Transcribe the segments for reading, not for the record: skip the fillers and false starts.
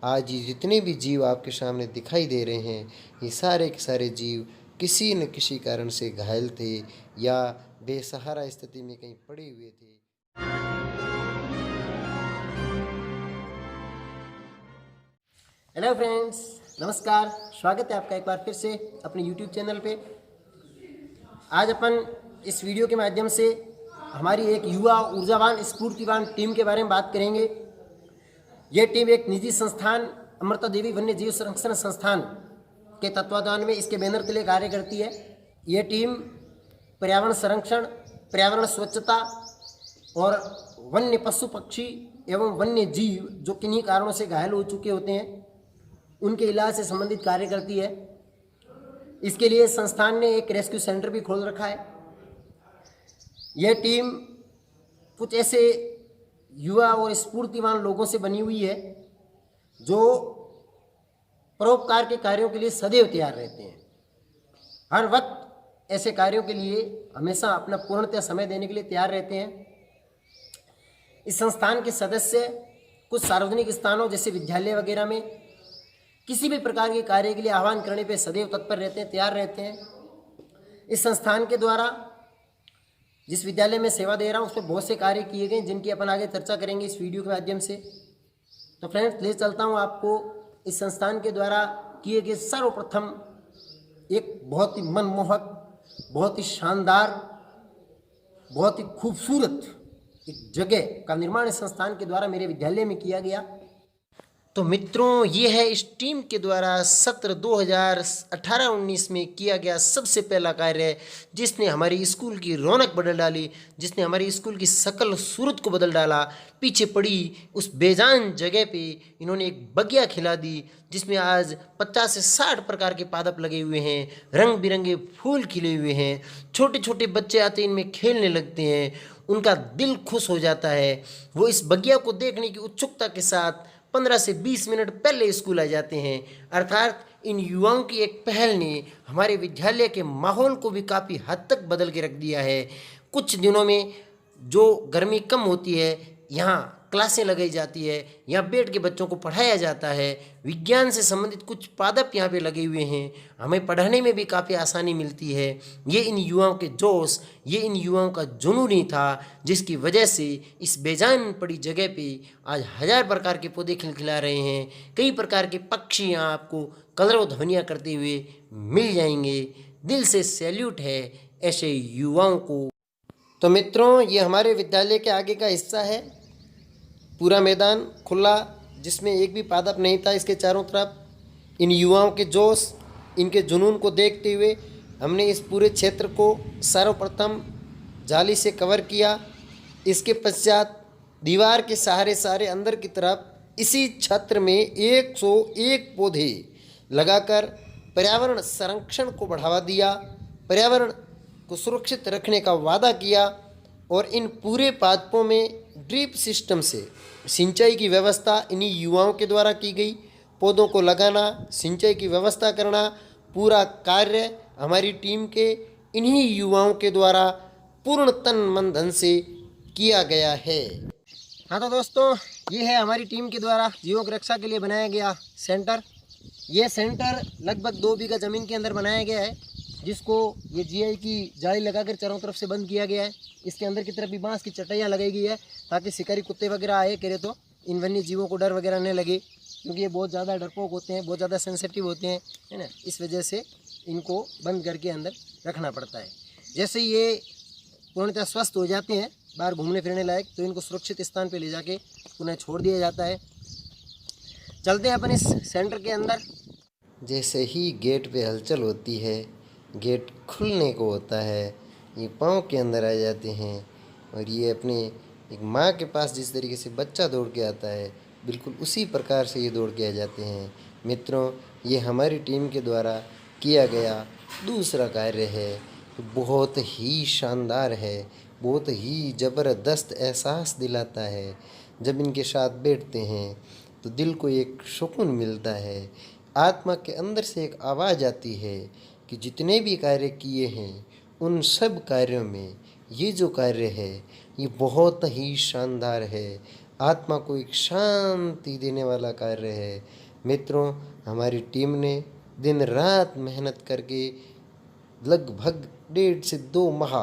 आज ये जितने भी जीव आपके सामने दिखाई दे रहे हैं, ये सारे के सारे जीव किसी न किसी कारण से घायल थे या बेसहारा स्थिति में कहीं पड़े हुए थे। हेलो फ्रेंड्स, नमस्कार। स्वागत है आपका एक बार फिर से अपने YouTube चैनल पे। आज अपन इस वीडियो के माध्यम से हमारी एक युवा ऊर्जावान स्फूर्तिवान टीम के बारे में बात करेंगे। ये टीम एक निजी संस्थान अमृता देवी वन्य जीव संरक्षण संस्थान के तत्वाधान में इसके बैनर तले कार्य करती है। ये टीम पर्यावरण संरक्षण, पर्यावरण स्वच्छता और वन्य पशु पक्षी एवं वन्य जीव जो किन्हीं कारणों से घायल हो चुके होते हैं उनके इलाज से संबंधित कार्य करती है। इसके लिए संस्थान ने एक रेस्क्यू सेंटर भी खोल रखा है। यह टीम कुछ ऐसे युवा और स्फूर्तिवान लोगों से बनी हुई है जो परोपकार के कार्यों के लिए सदैव तैयार रहते हैं। हर वक्त ऐसे कार्यों के लिए हमेशा अपना पूर्णतः समय देने के लिए तैयार रहते हैं। इस संस्थान के सदस्य कुछ सार्वजनिक स्थानों जैसे विद्यालय वगैरह में किसी भी प्रकार के कार्य के लिए आह्वान करने पे सदैव तत्पर रहते हैं, तैयार रहते हैं। इस संस्थान के द्वारा जिस विद्यालय में सेवा दे रहा हूँ उस पर बहुत से कार्य किए गए जिनकी अपन आगे चर्चा करेंगे इस वीडियो के माध्यम से। तो फ्रेंड्स, ले चलता हूँ आपको इस संस्थान के द्वारा किए गए सर्वप्रथम एक बहुत ही मनमोहक, बहुत ही शानदार, बहुत ही खूबसूरत एक जगह का निर्माण इस संस्थान के द्वारा मेरे विद्यालय में किया गया। तो मित्रों, ये है इस टीम के द्वारा सत्र 2018-19 में किया गया सबसे पहला कार्य जिसने हमारी स्कूल की रौनक बदल डाली, जिसने हमारी स्कूल की शकल सूरत को बदल डाला। पीछे पड़ी उस बेजान जगह पे इन्होंने एक बगिया खिला दी जिसमें आज 50 से 60 प्रकार के पादप लगे हुए हैं, रंग बिरंगे फूल खिले हुए हैं। छोटे छोटे बच्चे आते इनमें खेलने लगते हैं, उनका दिल खुश हो जाता है। वो इस बगिया को देखने की उत्सुकता के साथ 15 से 20 मिनट पहले स्कूल आ जाते हैं। अर्थात इन युवाओं की एक पहल ने हमारे विद्यालय के माहौल को भी काफ़ी हद तक बदल के रख दिया है। कुछ दिनों में जो गर्मी कम होती है, यहाँ क्लासें लगाई जाती है, यहाँ बैठ के बच्चों को पढ़ाया जाता है। विज्ञान से संबंधित कुछ पादप यहाँ पे लगे हुए हैं, हमें पढ़ने में भी काफ़ी आसानी मिलती है। ये इन युवाओं के जोश, ये इन युवाओं का जुनून ही था जिसकी वजह से इस बेजान पड़ी जगह पे आज 1000 प्रकार के पौधे खिलखिला रहे हैं। कई प्रकार के पक्षी यहाँ आपको कलरव ध्वनियाँ करते हुए मिल जाएंगे। दिल से सैल्यूट है ऐसे युवाओं को। तो मित्रों, ये हमारे विद्यालय के आगे का हिस्सा है। पूरा मैदान खुला जिसमें एक भी पादप नहीं था। इसके चारों तरफ इन युवाओं के जोश, इनके जुनून को देखते हुए हमने इस पूरे क्षेत्र को सर्वप्रथम जाली से कवर किया। इसके पश्चात दीवार के सहारे अंदर की तरफ इसी क्षेत्र में 101 पौधे लगाकर पर्यावरण संरक्षण को बढ़ावा दिया, पर्यावरण को सुरक्षित रखने का वादा किया। और इन पूरे पादपों में ड्रिप सिस्टम से सिंचाई की व्यवस्था इन्हीं युवाओं के द्वारा की गई। पौधों को लगाना, सिंचाई की व्यवस्था करना, पूरा कार्य हमारी टीम के इन्हीं युवाओं के द्वारा पूर्ण तन मन धन से किया गया है। हाँ तो दोस्तों, ये है हमारी टीम के द्वारा जीवों की रक्षा के लिए बनाया गया सेंटर। ये सेंटर लगभग 2 बीघा ज़मीन के अंदर बनाया गया है जिसको ये जीआई की जाली लगाकर चारों तरफ से बंद किया गया है। इसके अंदर की तरफ भी बांस की चटाइयाँ लगाई गई है ताकि शिकारी कुत्ते वगैरह आए करे तो इन वन्य जीवों को डर वगैरह नहीं लगे, क्योंकि ये बहुत ज़्यादा डरपोक होते हैं, बहुत ज़्यादा सेंसिटिव होते हैं, है ना। इस वजह से इनको बंद करके अंदर रखना पड़ता है। जैसे ये पूर्णतः स्वस्थ हो जाते हैं, बाहर घूमने फिरने लायक, तो इनको सुरक्षित स्थान पर ले जाके उन्हें छोड़ दिया जाता है। चलते हैं अपन इस सेंटर के अंदर। जैसे ही गेट पे हलचल होती है, गेट खुलने को होता है, ये पाँव के अंदर आ जाते हैं और ये अपने एक माँ के पास जिस तरीके से बच्चा दौड़ के आता है, बिल्कुल उसी प्रकार से ये दौड़ के आ जाते हैं। मित्रों, ये हमारी टीम के द्वारा किया गया दूसरा कार्य है, बहुत ही शानदार है, बहुत ही ज़बरदस्त एहसास दिलाता है। जब इनके साथ बैठते हैं तो दिल को एक सुकून मिलता है, आत्मा के अंदर से एक आवाज़ आती है कि जितने भी कार्य किए हैं उन सब कार्यों में ये जो कार्य है ये बहुत ही शानदार है। आत्मा को एक शांति देने वाला कार्य है। मित्रों, हमारी टीम ने दिन रात मेहनत करके लगभग 1.5 से 2 माह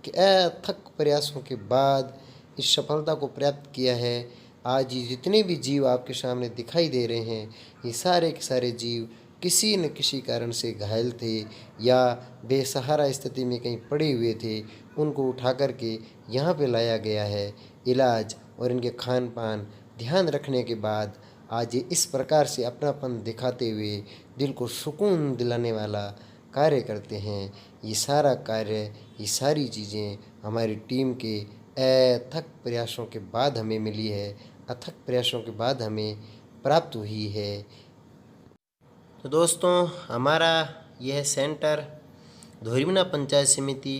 के अथक प्रयासों के बाद इस सफलता को प्राप्त किया है। आज ये जितने भी जीव आपके सामने दिखाई दे रहे हैं, ये सारे के सारे जीव किसी न किसी कारण से घायल थे या बेसहारा स्थिति में कहीं पड़े हुए थे। उनको उठा करके यहाँ पे लाया गया है। इलाज और इनके खान पान ध्यान रखने के बाद आज ये इस प्रकार से अपनापन दिखाते हुए दिल को सुकून दिलाने वाला कार्य करते हैं। ये सारा कार्य, ये सारी चीज़ें हमारी टीम के अथक प्रयासों के बाद हमें मिली है, अथक प्रयासों के बाद हमें प्राप्त हुई है। तो दोस्तों, हमारा यह सेंटर धोरीमना पंचायत समिति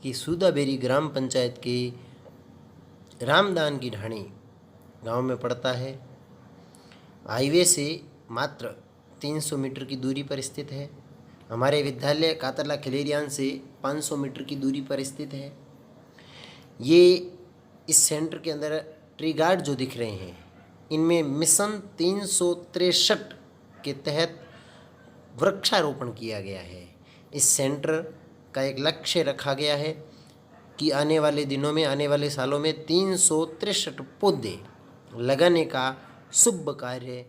की सूदाबेरी ग्राम पंचायत के रामदान की ढाणी गांव में पड़ता है। हाईवे से मात्र 300 मीटर की दूरी पर स्थित है। हमारे विद्यालय कातरला खलेरियान से 500 मीटर की दूरी पर स्थित है। ये इस सेंटर के अंदर ट्री गार्ड जो दिख रहे हैं, इनमें मिशन 363 के तहत वृक्षारोपण किया गया है। इस सेंटर का एक लक्ष्य रखा गया है कि आने वाले दिनों में, आने वाले सालों में 363 पौधे लगाने का शुभ कार्य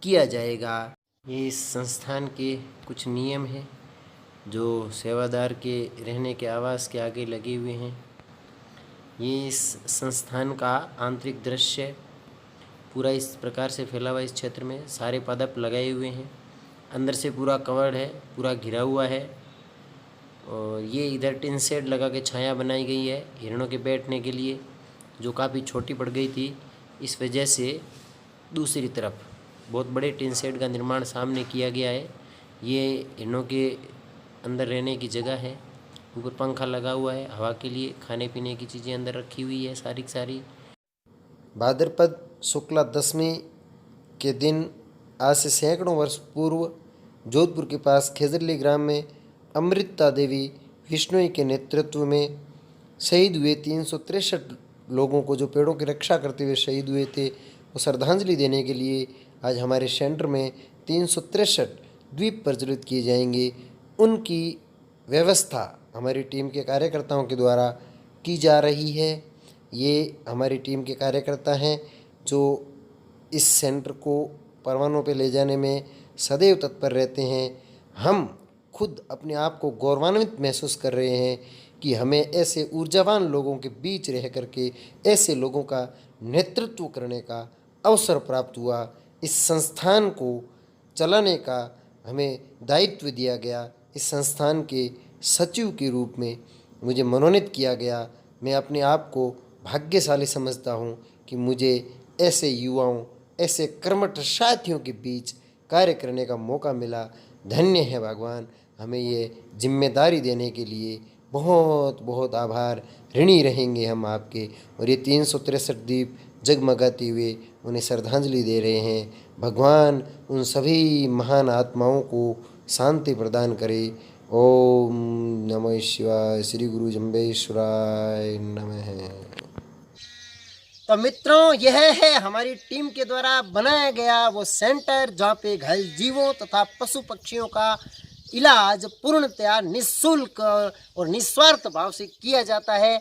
किया जाएगा। ये इस संस्थान के कुछ नियम हैं जो सेवादार के रहने के आवास के आगे लगे हुए हैं। ये इस संस्थान का आंतरिक दृश्य पूरा इस प्रकार से फैला हुआ, इस क्षेत्र में सारे पादप लगाए हुए हैं। अंदर से पूरा कवर्ड है, पूरा घिरा हुआ है। और ये इधर टिन शेड लगा के छाया बनाई गई है हिरणों के बैठने के लिए, जो काफ़ी छोटी पड़ गई थी। इस वजह से दूसरी तरफ बहुत बड़े टिन शेड का निर्माण सामने किया गया है। ये हिरणों के अंदर रहने की जगह है। ऊपर पंखा लगा हुआ है हवा के लिए, खाने पीने की चीज़ें अंदर रखी हुई है सारी की सारी। भाद्रपद शुक्ला दशमी के दिन आज से सैकड़ों वर्ष पूर्व जोधपुर के पास खेजरली ग्राम में अमृता देवी विश्नोई के नेतृत्व में शहीद हुए 363 लोगों को, जो पेड़ों की रक्षा करते हुए शहीद हुए थे, वो श्रद्धांजलि देने के लिए आज हमारे सेंटर में 363 द्वीप प्रज्वलित किए जाएंगे। उनकी व्यवस्था हमारी टीम के कार्यकर्ताओं के द्वारा की जा रही है। ये हमारी टीम के कार्यकर्ता हैं जो इस सेंटर को परवानों पे ले जाने में सदैव तत्पर रहते हैं। हम खुद अपने आप को गौरवान्वित महसूस कर रहे हैं कि हमें ऐसे ऊर्जावान लोगों के बीच रह करके ऐसे लोगों का नेतृत्व करने का अवसर प्राप्त हुआ। इस संस्थान को चलाने का हमें दायित्व दिया गया। इस संस्थान के सचिव के रूप में मुझे मनोनीत किया गया। मैं अपने आप को भाग्यशाली समझता हूँ कि मुझे ऐसे युवाओं, ऐसे कर्मठ साथियों के बीच कार्य करने का मौका मिला। धन्य है भगवान, हमें ये जिम्मेदारी देने के लिए बहुत बहुत आभार ऋणी रहेंगे हम आपके। और ये 363 दीप जगमगाते हुए उन्हें श्रद्धांजलि दे रहे हैं। भगवान उन सभी महान आत्माओं को शांति प्रदान करे। ओम नमः शिवाय। श्री गुरु जम्बेश्वराय नमः। तो मित्रों, यह है हमारी टीम के द्वारा बनाया गया वो सेंटर जहाँ पे घायल जीवों तथा पशु पक्षियों का इलाज पूर्णतया निःशुल्क और निस्वार्थ भाव से किया जाता है।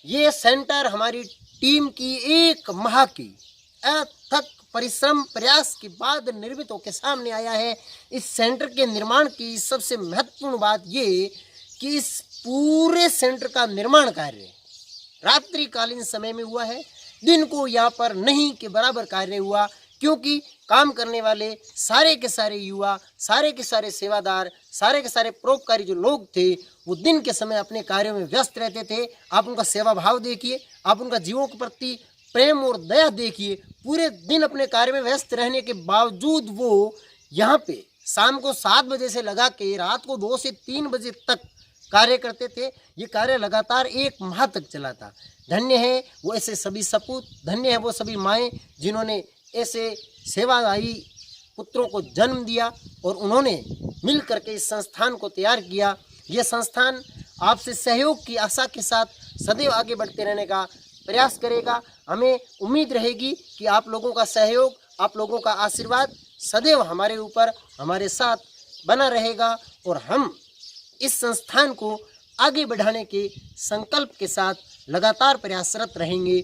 ये सेंटर हमारी टीम की 1 माह की अथक परिश्रम प्रयास के बाद निर्मित होकर सामने आया है। इस सेंटर के निर्माण की सबसे महत्वपूर्ण बात ये कि इस पूरे सेंटर का निर्माण कार्य रात्रिकालीन समय में हुआ है। दिन को यहाँ पर नहीं के बराबर कार्य हुआ, क्योंकि काम करने वाले सारे के सारे युवा, सारे के सारे सेवादार, सारे के सारे परोपकारी जो लोग थे, वो दिन के समय अपने कार्यों में व्यस्त रहते थे। आप उनका सेवा भाव देखिए, आप उनका जीवों के प्रति प्रेम और दया देखिए। पूरे दिन अपने कार्य में व्यस्त रहने के बावजूद वो यहाँ पे शाम को 7 बजे से लगा के रात को 2 से 3 बजे तक कार्य करते थे। ये कार्य लगातार 1 माह तक चला था। धन्य है वो ऐसे सभी सपूत, धन्य है वो सभी माएँ जिन्होंने ऐसे सेवादायी पुत्रों को जन्म दिया और उन्होंने मिल करके इस संस्थान को तैयार किया। ये संस्थान आपसे सहयोग की आशा के साथ सदैव आगे बढ़ते रहने का प्रयास करेगा। हमें उम्मीद रहेगी कि आप लोगों का सहयोग, आप लोगों का आशीर्वाद सदैव हमारे ऊपर, हमारे साथ बना रहेगा और हम इस संस्थान को आगे बढ़ाने के संकल्प के साथ लगातार प्रयासरत रहेंगे।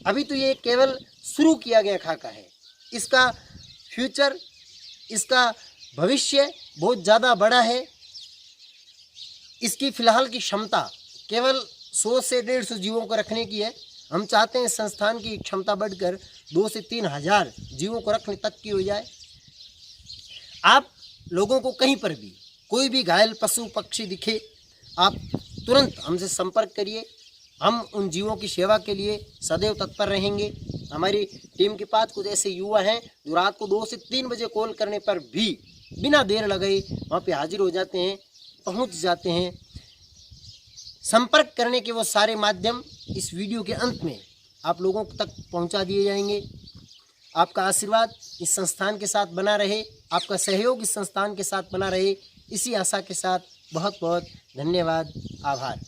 अभी तो ये केवल शुरू किया गया खाका है, इसका फ्यूचर, इसका भविष्य बहुत ज़्यादा बड़ा है। इसकी फ़िलहाल की क्षमता केवल 100 से 150 जीवों को रखने की है। हम चाहते हैं संस्थान की क्षमता बढ़कर 2 से 3 हज़ार जीवों को रखने तक की हो जाए। आप लोगों को कहीं पर भी कोई भी घायल पशु पक्षी दिखे, आप तुरंत हमसे संपर्क करिए। हम उन जीवों की सेवा के लिए सदैव तत्पर रहेंगे। हमारी टीम के पास कुछ ऐसे युवा हैं जो रात को 2 से 3 बजे कॉल करने पर भी बिना देर लगाए वहाँ पे हाजिर हो जाते हैं, पहुँच जाते हैं। संपर्क करने के वो सारे माध्यम इस वीडियो के अंत में आप लोगों तक पहुँचा दिए जाएंगे। आपका आशीर्वाद इस संस्थान के साथ बना रहे, आपका सहयोग इस संस्थान के साथ बना रहे, इसी आशा के साथ बहुत बहुत धन्यवाद, आभार।